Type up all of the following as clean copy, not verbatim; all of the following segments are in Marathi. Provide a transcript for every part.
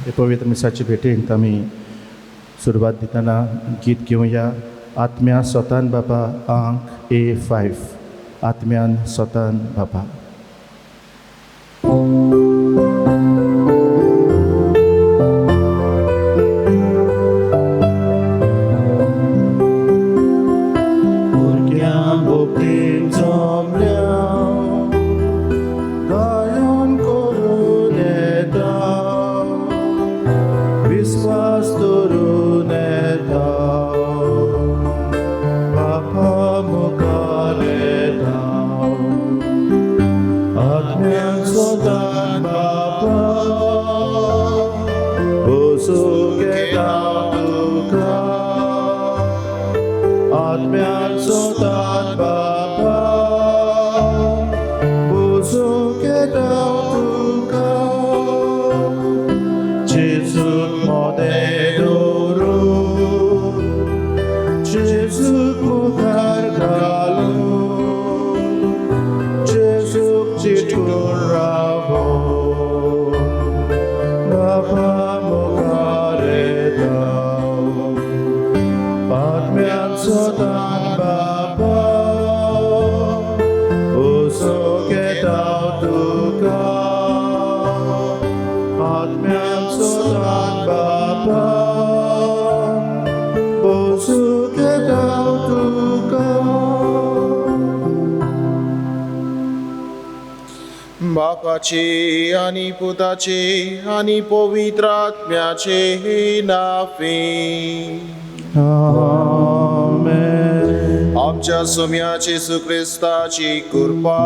हे पवित्र मिसाची भेटेंत आमी सुरवात दितना गीत घेवया. आत्म्या स्वतान बाबा अंक A5. आत्म्यान स्वतान बाबा. बापाचे आणि पुताचे आणि पवित्र आत्म्याचे नावे. आमेन. आमच्या सोम्याचे सुख्रिस्ताची कृपा,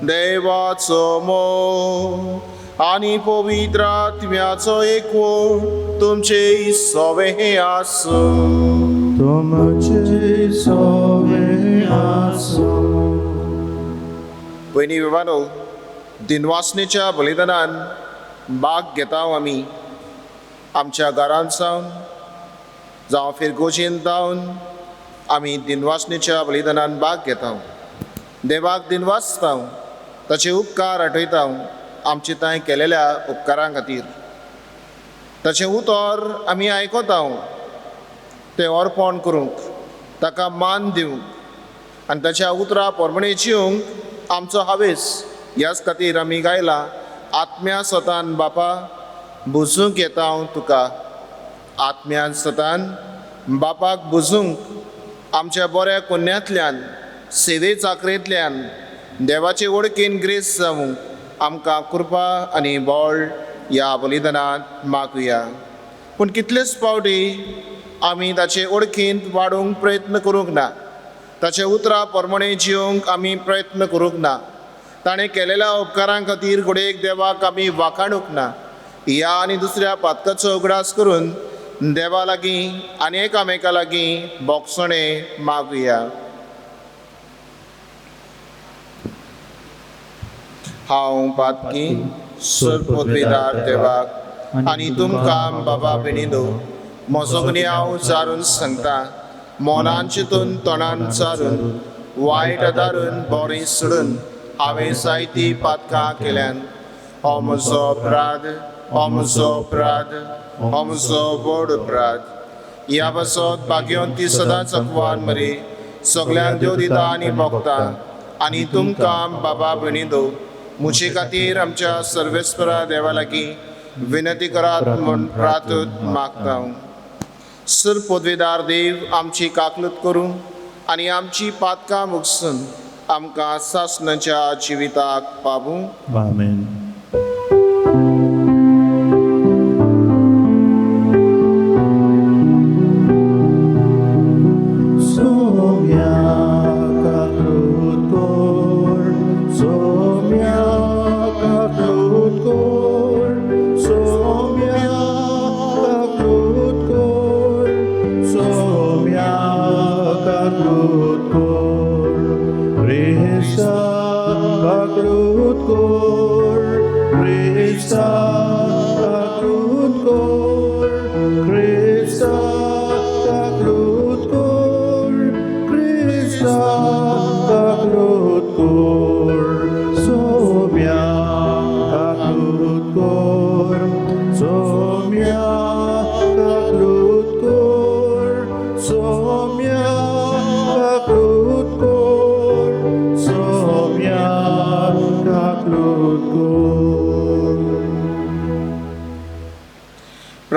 देवाचो मोग आणि पवित्र आत्म्याचो एकवट तुमचे सवे आसो. तुमचे सवे आसो. वहिनी विवानो, दिनवासनेच्या बलिदानान भाग घेता आमी. आमच्या घरांत सावन जावं फिरगोजेन जावन आमी दिनवासनेच्या बलिदानान भाग घेता. देवाक दिनवासता, ताचे उपकार आठयता आमचे तांय केलेल्या उपकारां खातीर. ताचें उतर आमी आयकता, तें अर्पण करूंक, ताका मान दिवंक आनी ताच्या उतरां प्रमाणे जिवंक आमचो हावेस. ह्याच खातीर आमी गायला, आत्म्या स्वतान बापा बुजूंक येता हांव तुका. आत्म्यान स्वतान बापाक बुजूंक आमच्या बऱ्या पुण्यांतल्यान, सेवे चाकरेंतल्यान देवाचे वडकेन ग्रेस जावंक आमकां कृपा आनी बळ ह्या बलिदानांत मागुया. पूण कितलेच फावटी आमी ताचे वडकींत वाडूंक प्रयत्न करूंक ना. ताचे उतरां प्रमाणे जिवंक आमी प्रयत्न करूंक ना. ताणें केलेल्या उपकारां खातीर घोडेक देवाक आमी वाखाणूंक ना. ह्या आनी दुसऱ्या पातकाचो उगडास करून देवा लागीं आनी एकामेका लागीं बोगसणें मागुया. हांव पातकी सर्पोद्वेदार देवाक आनी तुमकां बाबा बेनिदो म्हजो गुन्हे हांव जारून सांगता. मोनान चिंतून तोंडान चारून वायट आदारून बरें सोडून हांवें जायतीं पातकां केल्यान. हो म्हजो अपराध, हो म्हजो अपराध, हो म्हजो व्हड अपराध. ह्या बसत भाग्योन ती सदांच अकवान मरे सगल्यांक देव दिता आनी भोगता. आनी तुमकां बाबा बेनिदो मुचे खातीर आमच्या सर्वेस्परा देवा लागीं विनंती करात म्हूण प्रार्थूत मागता. सर पदवेदार देव आमची काकलूत करूं आनी आमची पातकां मुगसून आमकां सासणाच्या जिविताक पावूं. आमेन. Kakrut kor,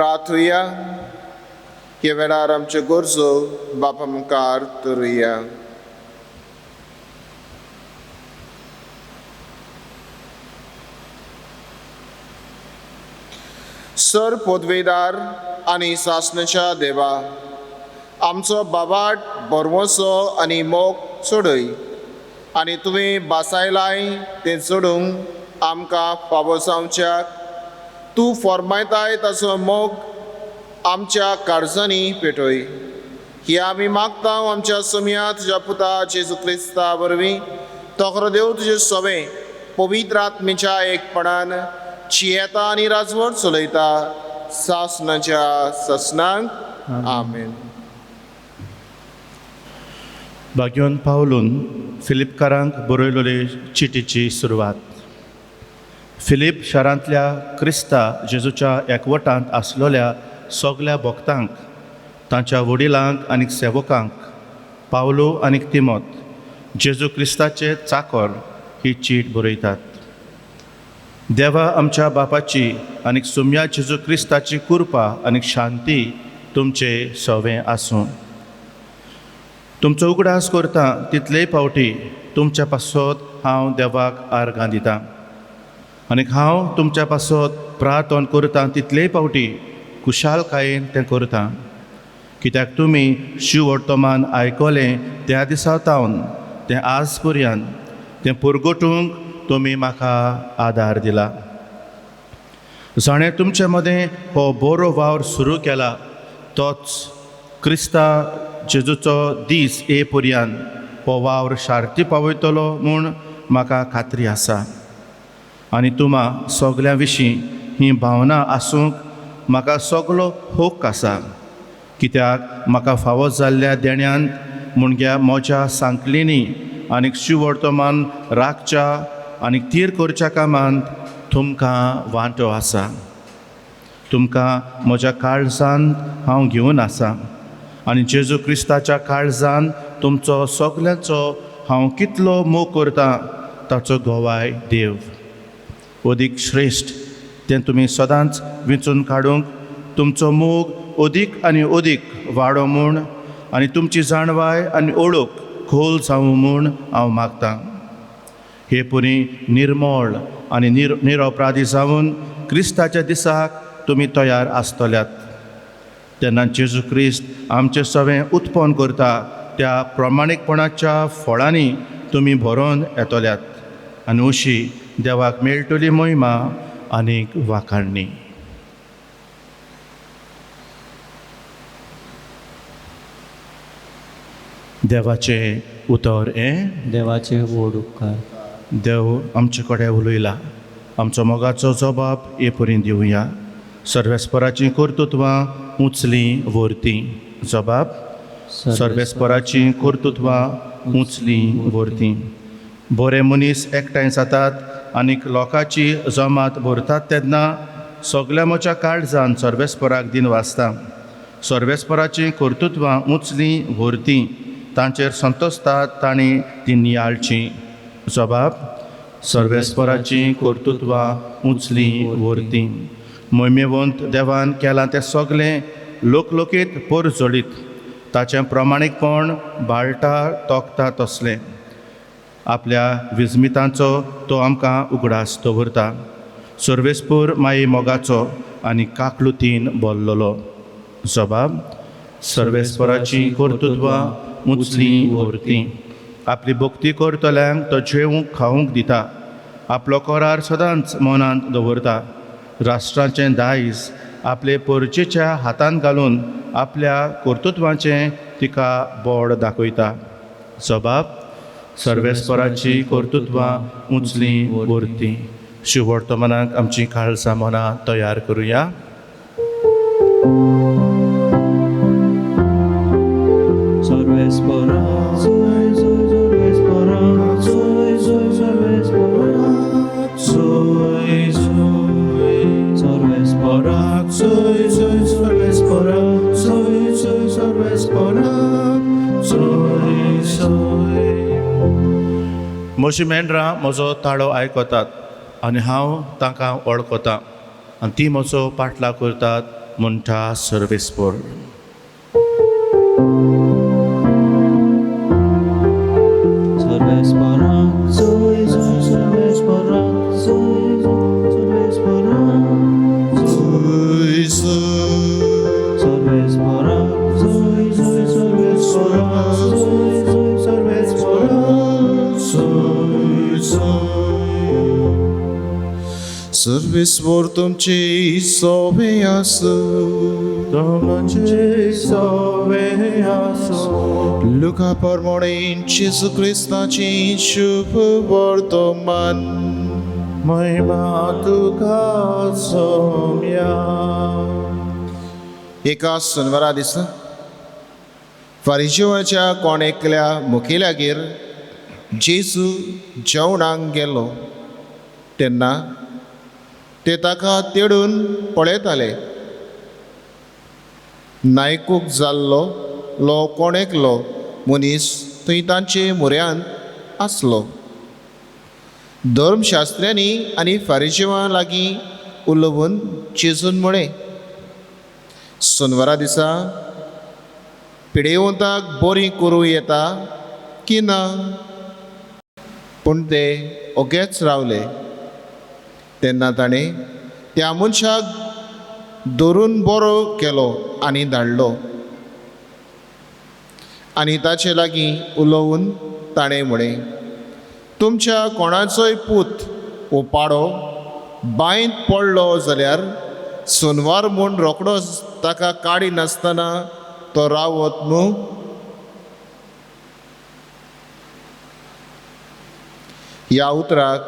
प्रार्थुया हे वेळार आमच्यो गरजो बापा मुखार दवरुया. सर पदवेदार आनी सासणाच्या देवा, आमचो बाबाट बरवसो आनी मोग सोडय आनी तुवें बासायलाय तें सोडूंक आमकां फावो जावच्याक तूं फरमायताय ताचो मोग आमच्या काळजांनी पेटय. ही आमी मागता आमच्या समिया तुज्या पुता जेजू क्रिस्ता वरवीं. तोखरो देव तुजें सवें पवित्र आत्मेच्या एकपणान जियेता आनी राजवट चलयता सासणाच्या ससनांक. आमेन. भाग्योन पावलून फिलिपकारांक बरयलोले चिटीची सुरवात. फिलीप शारांतल्या क्रिस्ता जेजूच्या एकवटांत आसलोल्या सगल्या भक्तांक, तांच्या वडिलांक आनी सेवकांक, पावलो आनी तिमोत, जेजू क्रिस्ताचे चाकर, ही चीट बरयतात. देवा आमच्या बापाची आनी सुम्या जेजू क्रिस्ताची कृपा आनी शांती तुमचे सवें आसूं. तुमचो उगडास करता तितलेय फावटी तुमच्या पासत हांव देवाक आर्गां दितां. आनी हांव तुमच्या पासत प्रार्थना करतां तितलेय फावटी कुशालकायेन तें करतां. कित्याक तुमी शिव वर्तमान आयकलें त्या दिसा सावन तें आज पर्यंत तें पुरगोटूंक तुमी म्हाका आदार दिला. जाणें तुमचे मदें हो बरो वावर सुरू केला तोच क्रिस्ता जेजूचो दीस ये पर्यंत हो वावर शार्ती पावयतलो म्हूण म्हाका खात्री आसा. आनी तुमा सगल्या विशीं ही भावना आसूंक म्हाका सगलो हक्क आसा. कित्याक म्हाका फावो जाल्ल्या देण्यांत मुणग्या म्हज्या सांकलेनी आनीक शिव वर्तमान राखच्या आनी तीर करच्या कामांत तुमकां वांटो आसा. तुमकां म्हज्या काळजांत हांव घेवन आसा आनी जेजू क्रिस्ताच्या काळजांत तुमचो सगल्यांचो हांव कितलो मोग करतां ताचो गोवाय देव. अदीक श्रेश्ठ तें तुमी सदांच वेंचून काडूंक तुमचो मोग अदीक आनी अदीक वाडो म्हूण आनी तुमची जाणवाय आनी ओळख खोल जावं म्हूण हांव मागतां. हे पुरी निर्मळ आनी निरपराधी जावन क्रिस्ताच्या दिसाक तुमी तयार आसतल्यात. तेन्ना जेजू क्रिस्त आमचें सवें उत्पन्न करता त्या प्रमाणीकपणाच्या फळांनी तुमी भरोवन येतल्यात आनी अशी देवाक मेळटली महिमा आनीक वाखाणणी. देवाचे उतर देवाचे व्हड उपकार. देव आमचे कडेन उलयला. आमचो मोगाचो जबाब हे पर्यंत दिवया. सर्वेस्पराची कर्तुत्वां उंचली व्हरती. जबाब सर्वेस्पराची कर्तुत्वां उंचली व्हरती. बरे मनीस एकठांय जातात आनीक लोकांची जमात भरतात तेन्ना सगल्या म्हज्या काळजान सर्वेस्पराक दिन वाचता. सर्वेस्पराची कर्तुत्वां उंचली व्हरती. तांचेर संतोसतात तांणी ती नियाळची. जबाब सर्वेस्पराची कर्तुत्वां उंचली व्हरती. मोहिमेवंत देवान केलां तें सगलें लोकलोकीत परजोडीत ताचें प्रमाणीकपण बाळटा तोखता तसलें. आपल्या विजमितांचो तो आमकां उगडास दवरता. सर्वेस्पूर माई मोगाचो आनी काकलुतीन भरलेलो. जबाब सर्वेस्पराची कर्तुत्वां उंचली व्हरती. आपली भक्ती करतल्यांक तो जेवूंक खावूंक दिता. आपलो करार सदांच मनांत दवरता. राष्ट्राचें दायज आपले परचेच्या हातांत घालून आपल्या कर्तुत्वाचें तिका बोड दाखयता. जबाब सर्वेस्पराची कर्तुत्वां उंचली व्हरती. शिव वर्तमानाक आमची काळजां मनां तयार करुया. सर्वेस्परा सोय सोय सर्वेस्परा सोय सोय सर्वेस्परा सोय सोय सर्वेस्परा सोय सोय सर्वेस्परा सोय सोय सर्वेस्परा सोय सोय. म्हजी मेंढरां म्हजो ताळो आयकतात आनी हांव तांकां वळखतां आनी ती म्हजो पाटलाव करतात. म्हणटा सर्वेस्पर. Sorvesporak, soy, soy, sorvesporak, soy, sorvesporak, soy, sorvesporak, soy, sorvesporak, soy, sorvesporak, सर्वेस्वर तुमचे सोबे आसो. तुमचे सोवे आसो. लुका प्रमाणे जेजू क्रिस्ताची शुभ वर्तमान. महिमा तुका सोम्या. एका शनिवारा दिसा फारिजेवाच्या कोणेकल्या मुखेल्यागेर जेजू जेवणाक गेलो तेन्ना ते ताका तेडून पळयताले. नायकूक जाल्लो कोणेकलो मनीस थंय तांचे म्हऱ्यांत आसलो. धर्मशास्त्र्यांनी आनी फारिजेवां लागीं उलोवन जेजून म्हळें, शनिवारा दिसा पिडेवंताक बरी करूं येता की ना? पूण ते ओगेच रावले. तेन्ना ताणें त्या मनशाक धरून बरो केलो आनी धाडलो. आनी ताचे लागीं उलोवन ताणें म्हळें, तुमच्या कोणाचोय पूत वो पाडो बांयत पडलो जाल्यार सोनवार म्हूण रोखडोच ताका काडी नासतना तो रावत न्हू. ह्या उतराक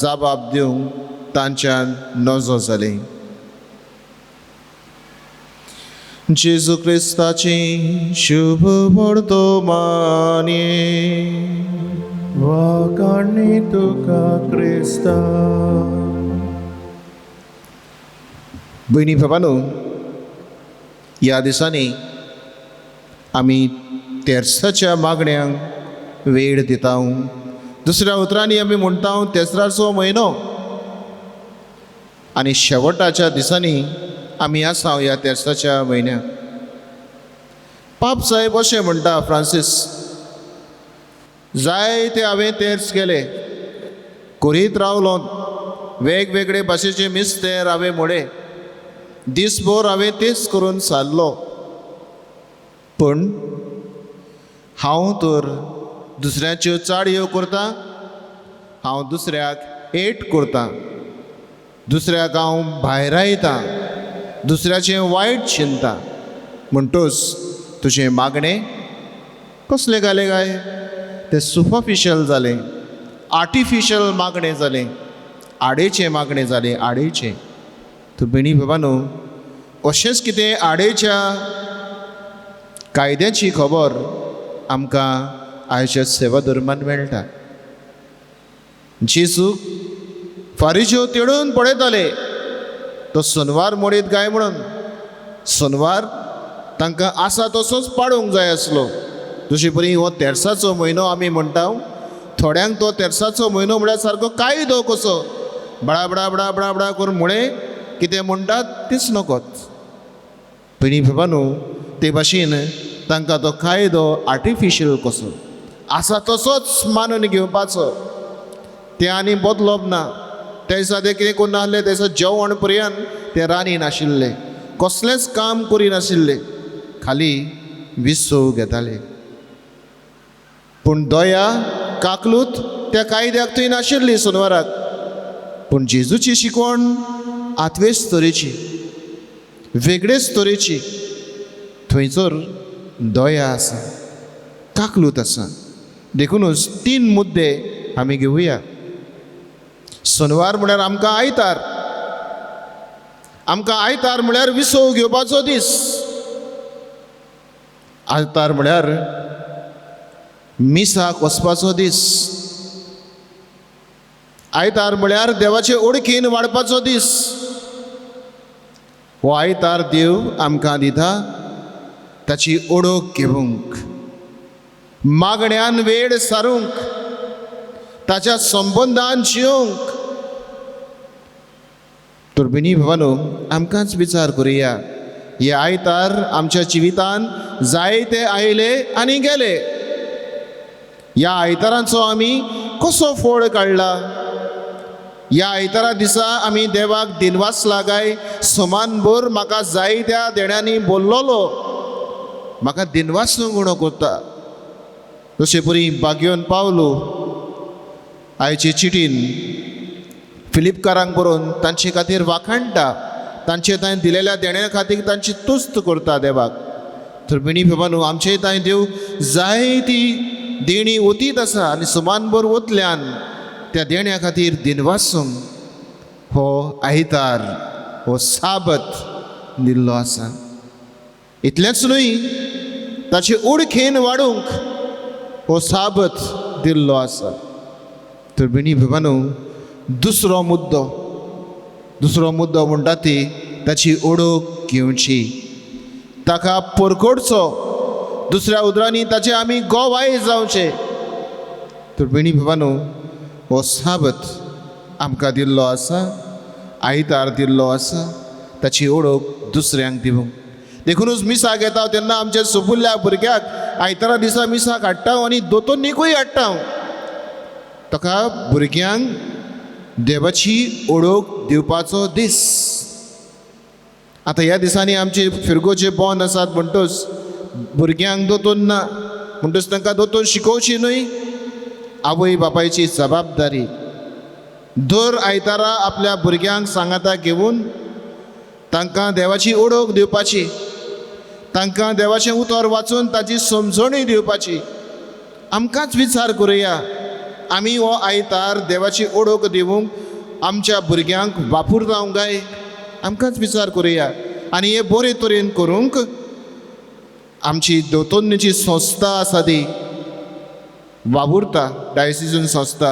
जाबाब दिवंक तांच्यान नजो जाली. जेजू क्रिस्ताची शुभ वर्तमान. वाकाणी तुका क्रिस्ता. भयणी बाबांनो, ह्या दिसांनी आमी तेर्साच्या मागण्यांक वेळ दिता. दुसऱ्या उतरांनी आमी म्हणटा तेसराचो म्हयनो आनी शेवटाच्या दिसांनी आमी आसा ह्या तेर्साच्या म्हयन्याक. पाप साहेब अशें म्हणटा फ्रांसीस, जायते हांवें तेर्स केले, करीत रावलो, वेगवेगळे भाशेचे मिस्तेर हांवें मोडे, दिसभर हांवें तेच करून सारलो, पूण हांव तर दुसऱ्याच्यो चाडयो करता, हांव दुसऱ्याक एट करता, दुसऱ्याक हांव भायर आयता, दुसऱ्याचें वायट चिंता. म्हणटूच तुजें मागणें कसलें घाले काय? तें सुपरफिशियल जालें, आर्टिफिशियल मागणें जालें, आडेचें मागणें जालें, आडेचें. तर भयणी बाबांनो, अशेंच कितें आडेच्या कायद्याची खबर आमकां आयच्या सेवा धर्मान मेळटा. जेजूक फारिज्यो तेडून पळयताले तो सोनवार मोडीत गाय म्हणून. सोनवार तांकां आसा तसोच पाडूंक जाय आसलो. जशे परी हो तेर्साचो म्हयनो आमी म्हणटा, थोड्यांक तो तेर्साचो म्हयनो म्हळ्यार सारको कायदो कसो बडा बडा बडा बडा बडा करून म्हळें कितें म्हणटात तेच नकोच. भयणी बाबांनो, ते भाशेन तांकां तो कायदो आर्टिफिशियल कसो आसा तसोच मानून घेवपाचो. ते आनी बदलप ना. त्या दिसा ते कितें करून नासले, त्या दिसा जेवण पर्यंत ते रानी नाशिल्ले, कसलेंच काम करिनाशिल्ले, खाली विसव घेताले. पूण दया काकलूत त्या कायद्याक थंय नाशिल्ली सोनवाराक. पूण जेजूची शिकवण आत्वेच तरेची, वेगळेच तरेची. थंयसर दया आसा, काकलूत आसा. देखूनच 3 मुद्दे आमी घेवया. सोनवार म्हळ्यार आमकां आयतार. आमकां आयतार म्हळ्यार विसव घेवपाचो दीस. आयतार म्हळ्यार मिसाक वचपाचो दीस. आयतार म्हळ्यार देवाचे ओळखीन वाडपाचो दीस. हो आयतार देव आमकां दिता ताची ओळख घेवंक, मागण्यांन वेळ सारूंक, ताच्या संबंधान जियोंक. तर भयणी भावांनो, आमकांच विचार करुया, हे आयतार आमच्या जिवितान जायते आयले आनी गेले. ह्या आयतारांचो आमी कसो फोड काडला? ह्या आयतारा दिसा आमी देवाक दिनवासला काय? समानभर म्हाका जायत्या देण्यांनी बोललोलो, म्हाका दिनवासलो म्हणून कोत्ता. जशे परी बागयोन पावलो आयचे चिटीन फिलिपकारांक बरोवन तांचे खातीर वाखाणटा, तांचे थंय दिलेल्या देण्या खातीर तांची तुस्त करता देवाक. तर भयणी बाबांनो, आमचे थंय देव जायती देणी ओतीत आसा आनी समानभर ओतल्यान त्या देण्या खातीर दिनवासूंक हो आयतार, हो साबत दिल्लो आसा. इतलेंच न्हय, ताचे उडखेन वाडूंक हो साबत दिल्लो आसा. तर भयणी बाबांनो, दुसरो मुद्दो म्हणटा ती ताची ओळख घेवची, ताका परखडचो. दुसऱ्या उतरांनी ताचे आमी गोवाय जावचे. तर भयणी बाबांनो, हो साबत आमकां दिल्लो आसा, आयतार दिल्लो आसा, ताची ओळख दुसऱ्यांक दिवंक. देखूनच मिसाक येता तेन्ना आमच्या सोपुल्ल्या भुरग्याक आयतारा दिसा मिसाक हाडटा आनी दोतोरनीकूय हाडटा. ताका भुरग्यांक देवाची ओळख दिवपाचो दीस. आतां ह्या दिसांनी आमचे फिरगोचे बोन आसात म्हणटच भुरग्यांक दोतोर ना म्हणटच तांकां दोतोर शिकोवची न्हय, आवय बापायची जबाबदारी. दर आयतारा आपल्या भुरग्यांक सांगाता घेवन तांकां देवाची ओळख दिवपाची, तांकां देवाचें उतर वाचून ताची समजणूय दिवपाची. आमकांच विचार करुया, आमी हो आयतार देवाची ओळख दिवंक आमच्या भुरग्यांक वापूर जावंक जाय. आमकांच विचार करुया. आनी हे बरे तरेन करूंक आमची दोतोरनीची संस्था आसा ती वावुरता, डायसिजन संस्था.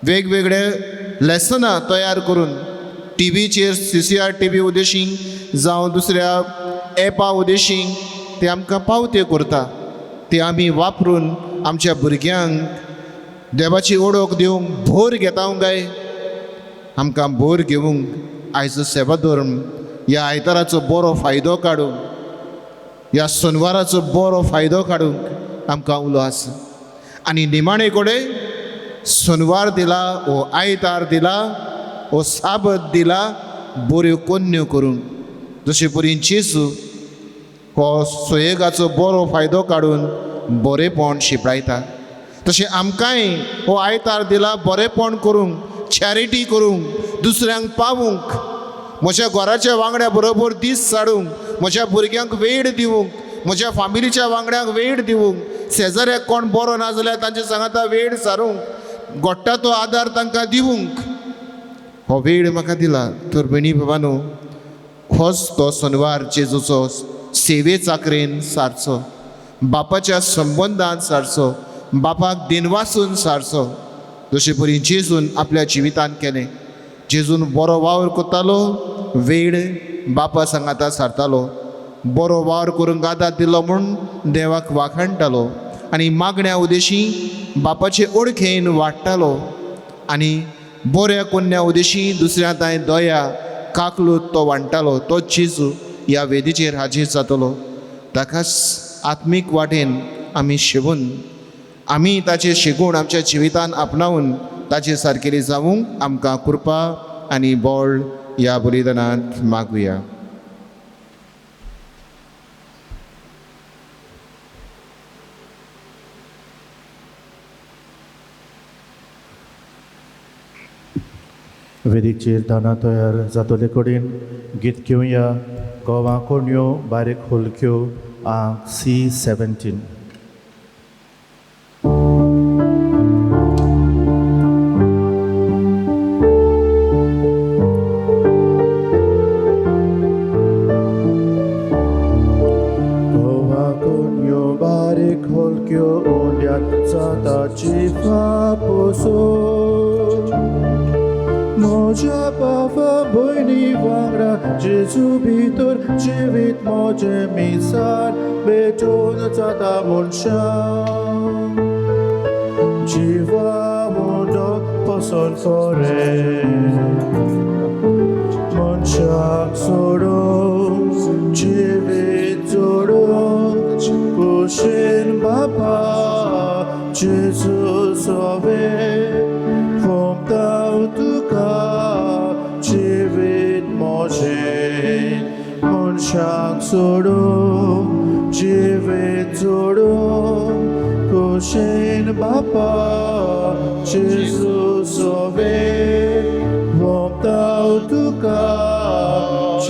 वेगवेगळे लेसनां तयार करून टीव्हीचेर CCR TV उदेशीं जावं दुसऱ्या एपा उदेशीं ते आमकां पावते करता. ते आमी वापरून आमच्या भुरग्यांक देवाची ओळख दिवंक भर घेतावंक जाय. आमकां भर घेवंक आयचो सेवा धर्म ह्या आयताराचो बरो फायदो काडूंक, ह्या शनवाराचो बरो फायदो काडूंक आमकां उलो आसा. आनी निमाणे कडेन शनवार दिला, हो आयतार दिला, हो साबत दिला बऱ्यो कन्यो करूंक. जशे परी जेजू हो सोयेगाचो बरो फायदो काडून बरेपण शिपडायता, तशें आमकांय हो आयतार दिला बरेपण करूंक, चॅरिटी करूंक, दुसऱ्यांक पावूंक, म्हज्या घराच्या वांगड्या बरोबर दीस साडूंक, म्हज्या भुरग्यांक वेळ दिवंक, म्हज्या फामिलीच्या वांगड्यांक वेळ दिवंक, शेजाऱ्याक कोण बरो ना जाल्यार तांचे सांगाता वेळ सारूंक, गोडटा तो आदार तांकां दिवंक हो वेळ म्हाका दिला. तर भयणी बाबांनो, होच तो शनवार जेजूचो सेवे चाकरेन सारचो, बापाच्या संबंदांत सारचो, बापाक दिनवासून सारचो. जशे परी जेजून आपल्या जिवितान केलें. जेजून बरो वावर करतालो, वेळ बापा सांगाता सारतालो, बरो वावर करूंक आदार दिलो म्हूण देवाक वाखाणटालो आनी मागण्या उदेशीं बापाचे ओळखेन वाडटालो आनी बऱ्या कन्या उदेशीं दुसऱ्या तांय दया काकलूत तो वाडटालो. तो जेजू ह्या वेदीचेर हाजीर जातलो. ताकाच आत्मीक वाटेन आमी शिवून, आमी ताचे शिकून आमच्या जिवितान आपणावून ताचे सारकेली जावूंक आमकां कृपा आनी बळ ह्या बलिदानांत मागुया. वेदीचेर दाना तयार जातले कडेन गीत घेवया. गोवा कोणयो बारीक होलक्यो आंक C17. बारीक होलक्यो ओंड्यात जाताची पापोसो, म्हज्या बाबा भयणी वांगडा जेजू भितर जिवीत म्हजें मिसाल भेटून जाता मनशां. जिवा मुंडो पसंद करे मनशाक सोडून सोवे वोमताव तुका जिवीत मोजें मनशाक सोडून जिवीत सोडून कुशीन बापा जेजू सोवे वोमताव तुका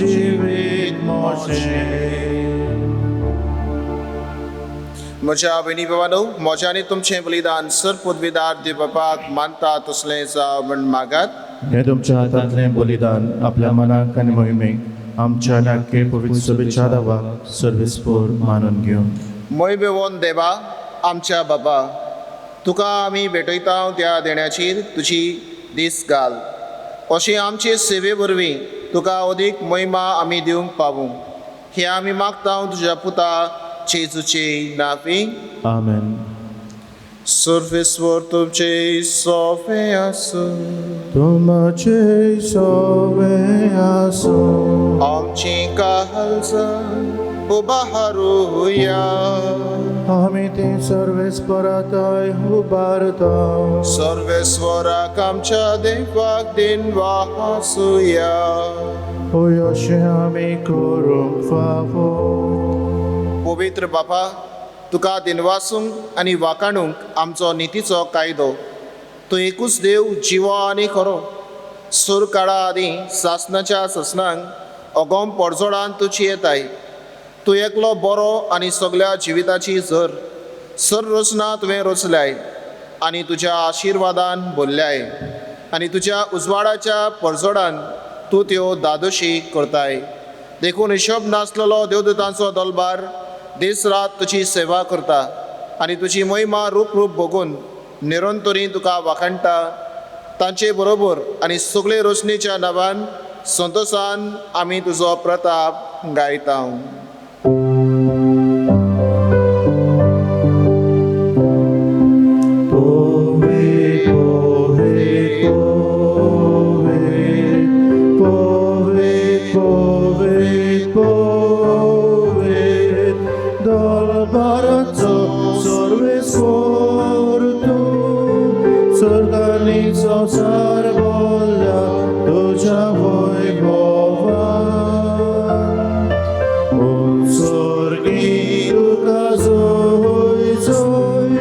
जिवीत मोजें म्हज्या भयणी भावांनो, म्हज्यानी तुमचें बलिदान सर पदवीदार दिवपाक मानता तसलें जावं म्हण मागात. हे तुमच्या हातांतलें बलिदान आपल्या मनाक आनी मोहिमेक आमच्या नाटके पवित्र सभेच्या दावाक सर्वेस्पोर मानून घेवन मोयबेवोन देवा आमच्या बाबा, तुका आमी भेटयता त्या देण्याचेर तुजी दीस घाल. अशी आमचे सेवे वरवीं तुका अदीक महिमा आमी दिवंक पावूं. हे आमी मागता तुज्या पुता जेजूचे नांवी. आमेन. सर्वेस्वर तुमचे सोवे आसूं. तुमचे सोवे आसूं. आमची काळजां उबारूया. आमी ती सर्वेस्पराताय उबारता. सर्वेस्वराक आमच्या देवाक दिन वासूया. होय अशें आमी करूंक फावो. पवित्र बापा, तुका दिनवासूंक आनी वाकाणूंक आमचो नितीचो कायदो. तो एकूच देव जिवो आनी खरो. सूर काळा आदी सासनाच्या ससनांक अगोम पडझोडान तुजी येताय. तूं एकलो बरो आनी सगळ्या जिविताची झर. सर रचना तुवें रचल्याय आनी तुज्या आशिर्वादान भरल्याय आनी तुज्या उजवाडाच्या पडझोडान तूं त्यो दादोशी करताय. देखून हिशोब नासलेलो देवदूतांचो दलबार दीस रात तुजी सेवा करता आनी तुजी महिमा रूप रूप बघून निरंतरी तुका वाखाणटा. तांचे बरोबर आनी सगळे रोशनीच्या नांवान संतोशान आमी तुजो प्रताप गायता. संसार बोलला तुझ्या वैभवान. ओ स्वर्गी तुका जोय जोय.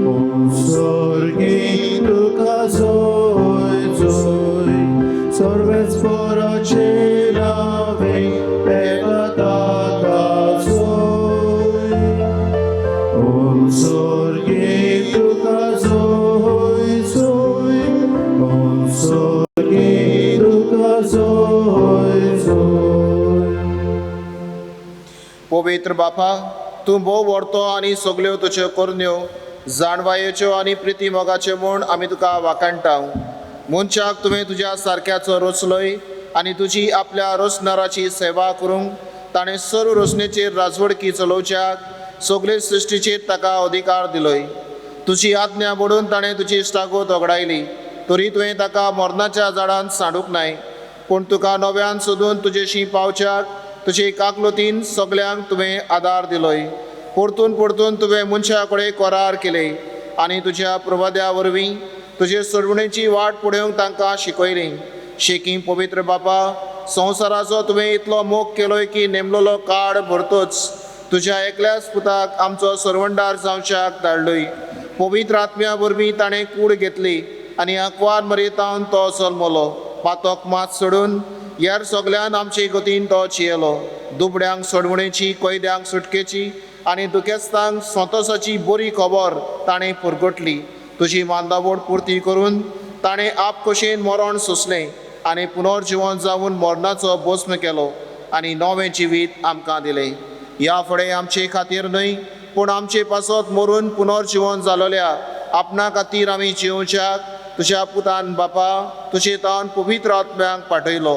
ओ स्वर्गी तुका जोय जोय. सर्वेस्पराचे नावे एका ताका जोय. ओ स्वर्गी तुका जोय जोय. पवित्र बापा, तूं भोव व्हरतो आनी सगल्यो तुज्यो करण्यो जाणवायेच्यो आनी प्रिती मोगाच्यो म्हूण आमी तुका वाखाणटा. मनशाक तुवें तुज्या सारक्याचो रचलोय आनी तुजी आपल्या रोसणाराची सेवा करूंक ताणें सर्व रोसणेचेर राजवडकी चलोवच्याक सगळे सृश्टीचेर ताका अधिकार दिलोय. तुजी आज्ञा म्हणून ताणें तुजी इश्टागोत वगडायली. तरी तुवें ताका मरणाच्या झाडांत सांडूंक नाय, पूण तुका नव्यान सोदून तुजेशी पावच्याक तुजे काकलोतीन सगल्यांक तुवें आदार दिलोय. परतून परतून तुवें मनशा कडेन करार केले आनी तुज्या प्रवाद्या वरवीं तुजे सोडवणेची वाट पळोवंक तांकां शिकयली. शेकी पवित्र बापा, संवसाराचो तुवें इतलो मोग केलोय की नेमलेलो काळ भरतोच तुज्या एकल्याच पुताक आमचो सरवंडार जावच्याक धाडलोय. पवित्र आत्म्या वरवीं ताणें कूड घेतली आनी आंकवार मरेतावन तो जल्मलो. पातोक मात सोडून यार सगळ्यान आमचे गतीन तो चियेलो. दुबड्यांक सोडवणेची, कैद्यांक सुटकेची आनी दुखेस्तांक संतोशाची बरी खबर ताणें पुरगटली. तुजी मांदावड पुर्ती करून ताणें आप कशेन मरण सोंसलें आनी पुनर्जिवन जावन मरणाचो भस्म केलो आनी नवें जिवीत आमकां दिलें. ह्या फुडें आमचे खातीर न्हय, पूण आमचे पासत मरून पुनर्जिवन जालोल्या आपणा खातीर आमी जिवच्याक तुज्या पुतान बापा तुजे तावन पवित्र आत्म्यांक पाठयलो.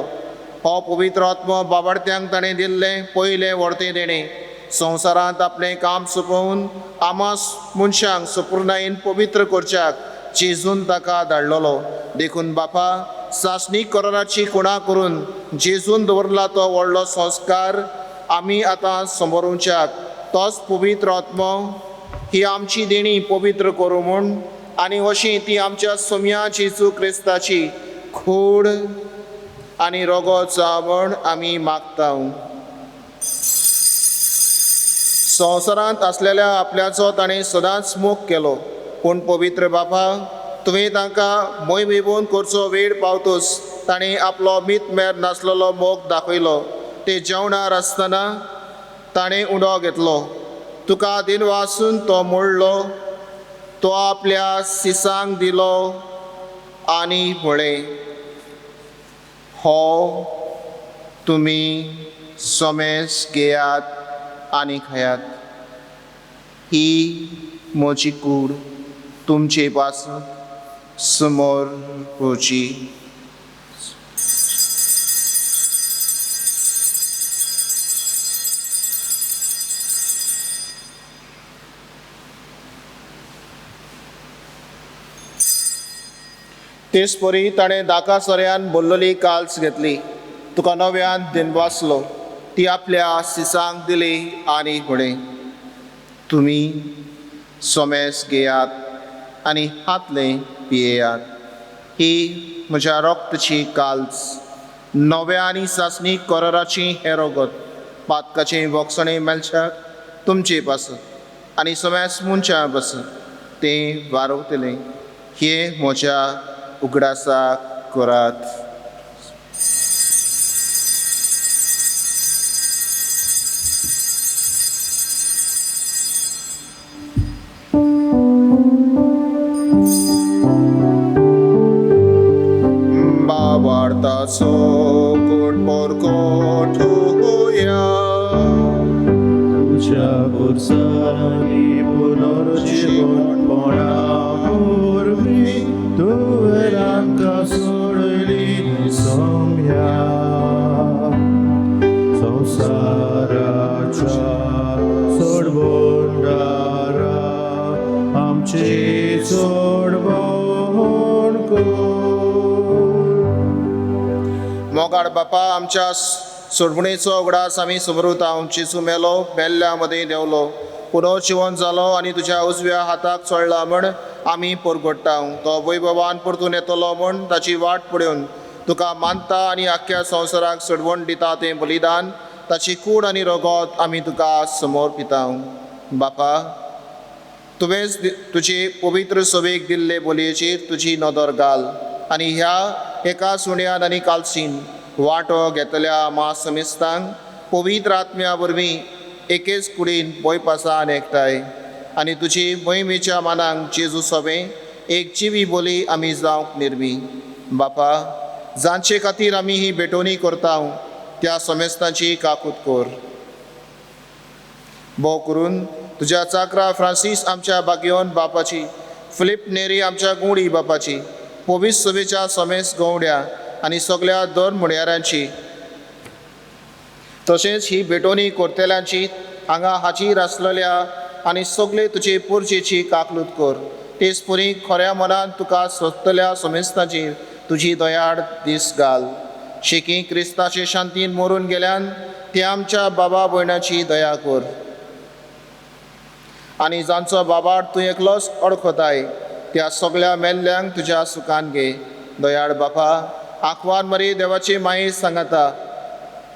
हो पवित्र आत्मो बाबार्थ्यांक ताणें दिल्लें पयलें व्हरतें देणें. संवसारांत आपलें काम सोंपोवन आमा मनशांक संपूर्णायेन पवित्र करच्याक जेजून ताका धाडलोलो. देखून बापा, सासणीक कराराची खुणा करून जेजून दवरला तो व्हडलो संस्कार आमी आतां समोरुच्याक तोच पवित्र आत्मो ही आमची देणी पवित्र करूं म्हूण आनी अशी ती आमच्या सोम्या जेजू क्रिस्ताची खूड आनी रोगोत जावण आमी मागता. संवसारांत असलेल्या आपल्याचो ताणें सदांच मोग केलो, पूण पवित्र बापा तुवें तांकां मोयभेवून करचो वेळ पावतूच ताणें आपलो मीतमेर नासलेलो मोग दाखयलो. ते जेवणार आसतना ताणें उंडो घेतलो, तुका दिनवासून तो मोडलो, तो आपल्या सिसांक दिलो आनी म्हळें, हो तुमी सोमेस घेयात आनी खायात. ही म्हजी कूड तुमचे पासून समोर पोची. तेच परी ताणें दाका सोऱ्यान भरलेली काल्स घेतली, तुका नव्यान दिनवासलो, ती आपल्या सिसांक दिली आनी म्हळें, तुमी सोमेस घेयात आनी हातले पियेयात. ही म्हज्या रोगताची काल्स, नव्या आनी सासणी कोराची हें रोगत, पातकाचें वखसणें मेलच्याक तुमचे पासत आनी सोमेस मनशां पासत तें वारवतलें. हे म्हज्या उगडासाक करात. Babartaso good porcotuya. तुझ्या पुरसानी पुनर्जीवनपणा पूर्वी तुवें आमकां सोडली सोम्या. संवसाराच्या सोडवणारा आमची सोडवण कर. मोगाड बापा आमच्या सोडवणेचो उगडास आमी समरुता. जेजू मेलो, मेल्ल्या मदीं देंवलो, पुनर्जीवन जालो आनी तुज्या उजव्या हाताक चोडला म्हण आमी परगट्टा. तो वैभवान परतून येतलो म्हण ताची वाट पळोवन तुका मानता आनी आख्ख्या संवसाराक सोडवण दिता तें बलिदान, ताची कूड आनी रोगोत आमी तुका समोर पिता. बापा तुवेंच तुजे पवित्र सवेक दिल्ले बलयेचेर तुजी नदर घाल आनी ह्या एका सुण्यान आनी कालसीन वांटो घेतल्या महासमेस्तांक पवित्र आत्म्या वरवीं एकेच कुडीन बोयपासान एकठांय आनी तुजी मोहिमेच्या मानांक जेजू सोबें एक जिवी बोली आमी जावंक निर्मी. बापा जांचे खातीर आमी ही भेटोवणी करता त्या समेस्तांची काकूत कर. भोव करून तुज्या चाकरा फ्रांसीस आमच्या बागयोन बापाची, फिलिप नेरी आमच्या गुंडी बापाची, पवित्र सभेच्या समेस गवड्या आनी सगळ्या दर म्हणयारांची, तशेंच ही भेटोवणी करतेल्यांची हांगा हाजीर आसलेल्या आनी सगळे तुजे पुरजेची काकलूत कर. तेच परी खऱ्या मनान तुका सोदतल्या समेस्तांचेर तुजी दयाळ दीस घाल. शिकी क्रिस्ताचे शांतीन मरून गेल्यान त्या आमच्या बाबा भयणाची दया कर आनी जांचो बाबाड तूं एकलोच अडखताय त्या सगळ्या मेल्ल्यांक तुज्या सुखान घे. दयाळ बापा आंखवान मरी देवाची माये सांगाता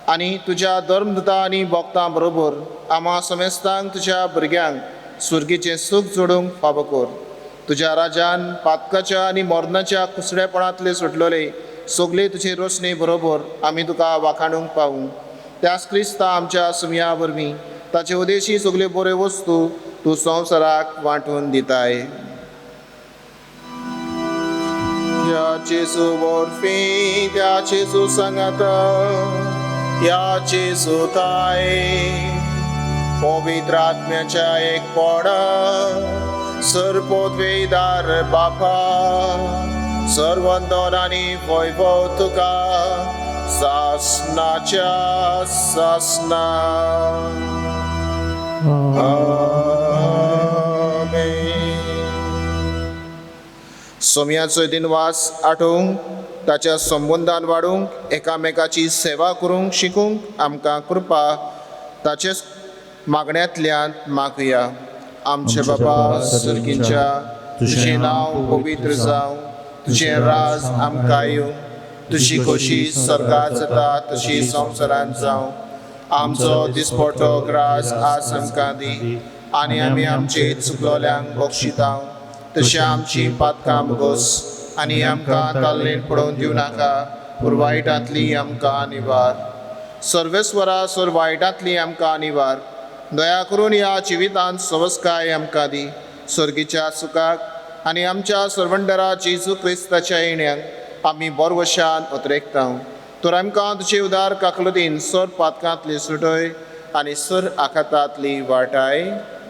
आनी तुज्या धर्मदूता आनी भक्तां बरोबर आम्हा समेस्तांक तुज्या भुरग्यांक सुर्गीचें सूख जोडूंक फावो कर. तुज्या राजान पातकाच्या आनी मोरनाच्या कुसड्यापणांतले सुटलेले सगळे तुजे रोशनी बरोबर आमी तुका वाखाणूंक पावूं. त्याच क्रिस्ता आमच्या सुमया वरवीं ताचे उदेशी सगल्यो बऱ्यो वस्तू तूं संवसाराक वांटून दिताय. त्या जेजू वरवीं त्या जेजू सांगात त्या जेजू ताय पवित्र आत्म्याच्या एकपणा सर्वोद्वेदार बापा सर्वंदन आनी वैभव तुका सासनाच्या सासना. सोम्याचो दिनवास आठोवंक ताच्या संबंधान वाडूंक एकामेकाची सेवा करूंक शिकूंक आमकां कृपा ताचेच मागण्यांतल्यान मागुया. आमचे बाबा सर्गींच्या तुझें नांव पवित्र जावं, तुझें राज आमकां येवं, तुजी खोशी स्वर्गांत जाता तशी संवसारांत जावं. आमचो दिसपट्टो ग्रास आज आमकां दी, आनी आमी आमचे चुकलोल्यांक बक्षिता, तशें आमची पातकां बगोस, आनी आमकां ताल्लेन पडोवन दिवं नाका, पूण वायटांतली आमकां निवार. सर्वेस्वरा सोर वायटांतली आमकां निवार. दया करून ह्या जिवितांत सवस्काय आमकां दी, सर्गीच्या सुखाक आनी आमच्या सर्वंडरा जेजू क्रिस्ताच्या येण्याक आमी बोरवशान उतरेकता. तर आमकां तुजे उदार काकलुतीन सर पातकांतली सुटय आनी सर आखातांतली वाटाय.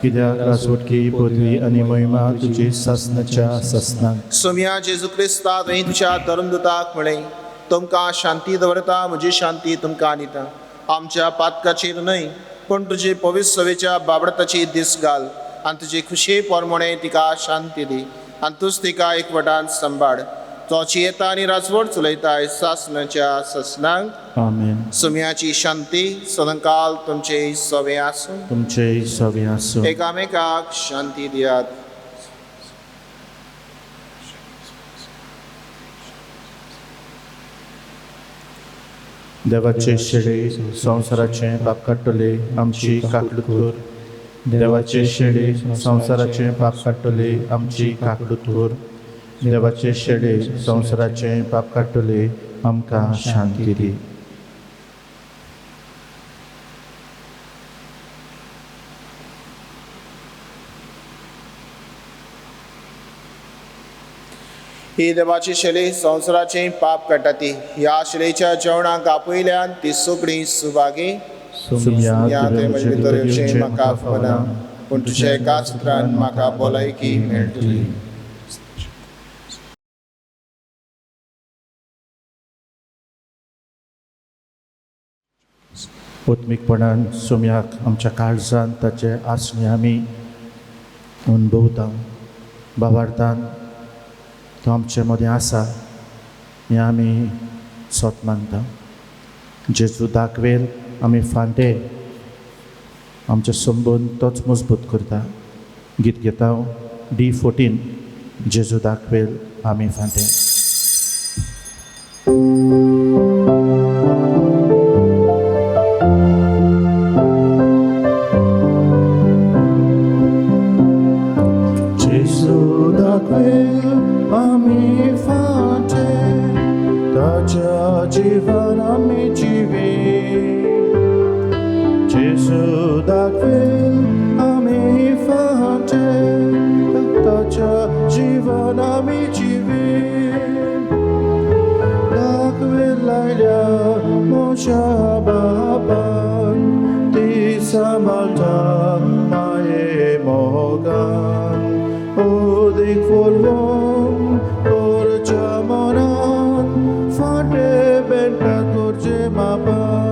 कित्याक राजवटकी पदवी आनी महिमा तुजी ससनाच्या ससनाक. सोम्या जेजू क्रिस्ता तुवें तुज्या धर्मदुताक म्हळें, तुमकां शांती दवरता, म्हजी शांती तुमकां दिता. आमच्या पातकाचेर न्हय, पूण तुजे पवित्र सवेच्या बाबडताची दीस घाल, आनी तुजे खुशे पोरमोणे तिका शांती दी, आनी तूंच तिका एकवटान सांबाळ. तोची येता आनी राजवट चलयताय सासनाच्या ससनाक. आमेन. सोम्याची शांती सदांकाल तुमचे सवे आसूं. तुमचे सवे आसूं. एकामेकाक शांती दियात. देवाचे शेडे संवसाराचे पाप काडटले आमची काकडूतोर. देवाचे शेडे संवसाराचे पाप काडटले आमची काकडूतोर. देवाचे शेडे संवसाराचे पाप काडटले आमकां शांती दी. ही देवाची शेळी संवसाराचे पाप काडटा ती. ह्या शेळेच्या जेवणाक आपयल्यान ती सगळीं सुभागी. सुम्या ते म्हजे भितर येवचें म्हाका फना, पूण तुज्या एकाच उतरान म्हाका भलायकी मेळटली. ओत्मीकपणान सुम्याक आमच्या काळजांत ताचे आसणे आमी अनुभवता. भावार्थान तो आमचे मदें आसा हें आमी सोत मानता. जेजू दाखवेल आमी फांटे आमचे संबंद तोच मजबूत करता. गीत घेता D14. जेजू दाखवेल आमी फांटे. जेजू दाखवेल आमी फांटे, ताच्या जिवन आमी जिवे. जेजू दाखवेल आमी फांटे, ताच्या जिवन आमी जिवे. दाखवेल लायल्या मोच्या बापान, ती सांबाळटा माये मोगान. ओदीक फोलवून करच्या मनान, फांटे बेंटात करचे मापान.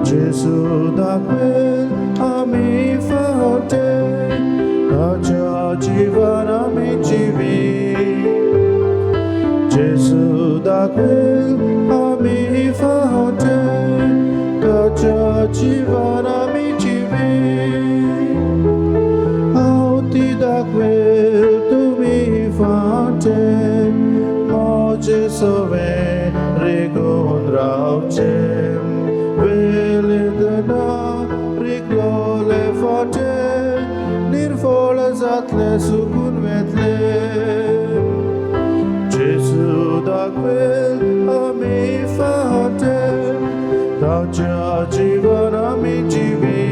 जेजू दाखवेल आमी फांटे, ताच्या जिवन आमी जिवे. जेजू दाखवेल आमी फांटे, ताच्या जिवन आमी जिवे. आवती दाखवेल तुमी फांटे, मोजे सवे रेगून रावचे. वेलेदना रिगलोले फांटे, निर्फळ जातले सुकून वेतले. जेजू दाखवेल आमी फांटे, ताच्या जिवन आमी जिवे.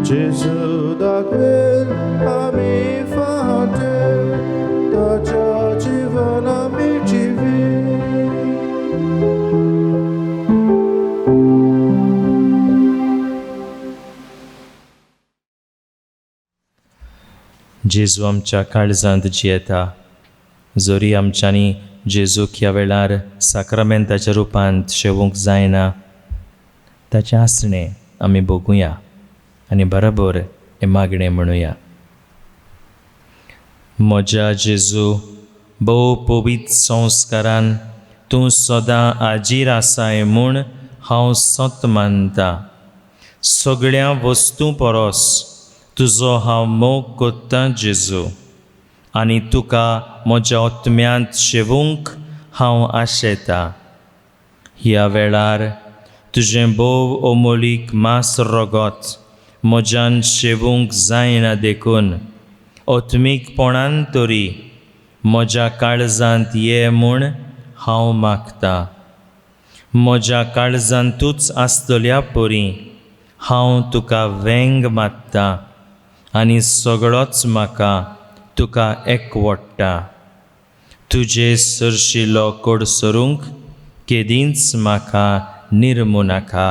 जेजू दाखवेल आमी फांटे, ताच्या जिवन आमी जिवे. जेजू आमच्या काळजांत जियेता. जोरी आमच्यांनी जेजूक ह्या वेळार साक्रामेंताच्या रुपांत शेवूंक जायना, ताचे आसणे आमी भोगुया आनी बरोबर हे मागणें म्हणुया. म्हज्या जेजू, भोव पवित्र संस्कारान तूं सदां आजीर आसाय म्हूण हांव सत मानता. सगळ्या वस्तू परस तुजो हांव मोग कोत्तां जेजू आनी तुका म्हज्या ओतम्यांत शेवूंक हांव आशेतां. ह्या वेळार तुजें बोव ओमोलीक मास रोगोत म्हज्यान शेवूंक जायना देखून ओतमीकपणान तरी म्हज्या काळजांत ये म्हूण हांव मागतां. म्हज्या काळजांतूच आसतल्या परी हांव तुका वेंग मात्तां आनी सगळोच म्हाका तुका एकवडटा. तुजे सरशिलो कोडसरूंक केदींच म्हाका निर्मू नाका.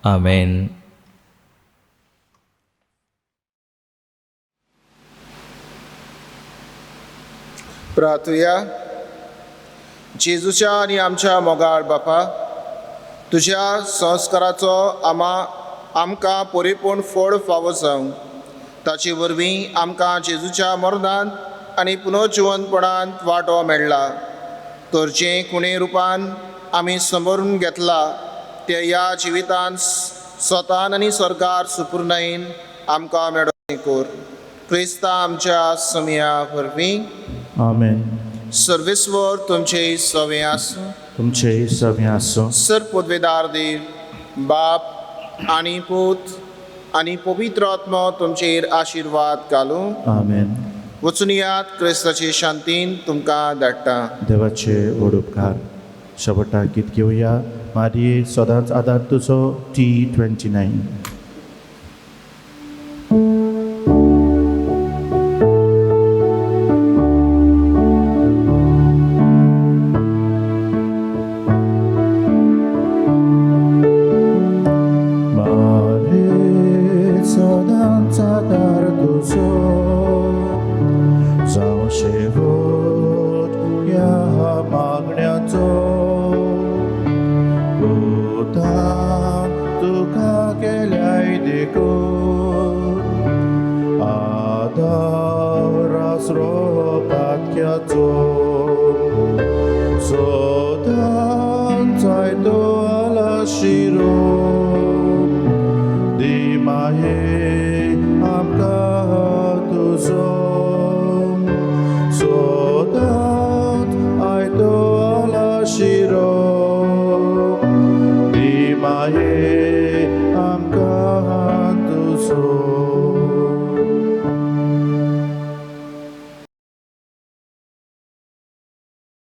आमेन. प्रार्थुया. जेजूच्या आनी आमच्या मोगाळ बापा, तुज्या संस्काराचो आमकां परिपूर्ण फळ फावो जावं. ताचे वरवीं आमकां जेजूच्या मरणांत आनी पुनर्जिवनपणांत वांटो मेळ्ळा. तर जें कुणे रुपान आमी समरून घेतला तें ह्या जिवितांत स्वतान आनी स्वर्गार सुपूर्णयेन आमकां मेळों कोर. क्रिस्ता आमच्या समिया वरवीं. आमेन. सर्वेस्वर तुमचे सवे आसूं. तुमचे सव्य आसूं. सर पदवेदार देव बाप आनी पूत आनी पवित्र आत्मा तुमचेर आशिर्वाद घालूं. आमेन. वचून यात क्रिस्ताचे शांतीन तुमकां धाडटा. देवाचे व्हड उपकार. शेवटाक गीत घेवया. मारये सदांच आदार तुजो T29. जावं शेवट ह्या मागण्याचो उदान तुका केल्याय देखून आदार आसरो पातक्याचो सोदान जायतो आला शिरो दिमाये आमकां तुजो सोदांत आयतो आला शिरो दिमाये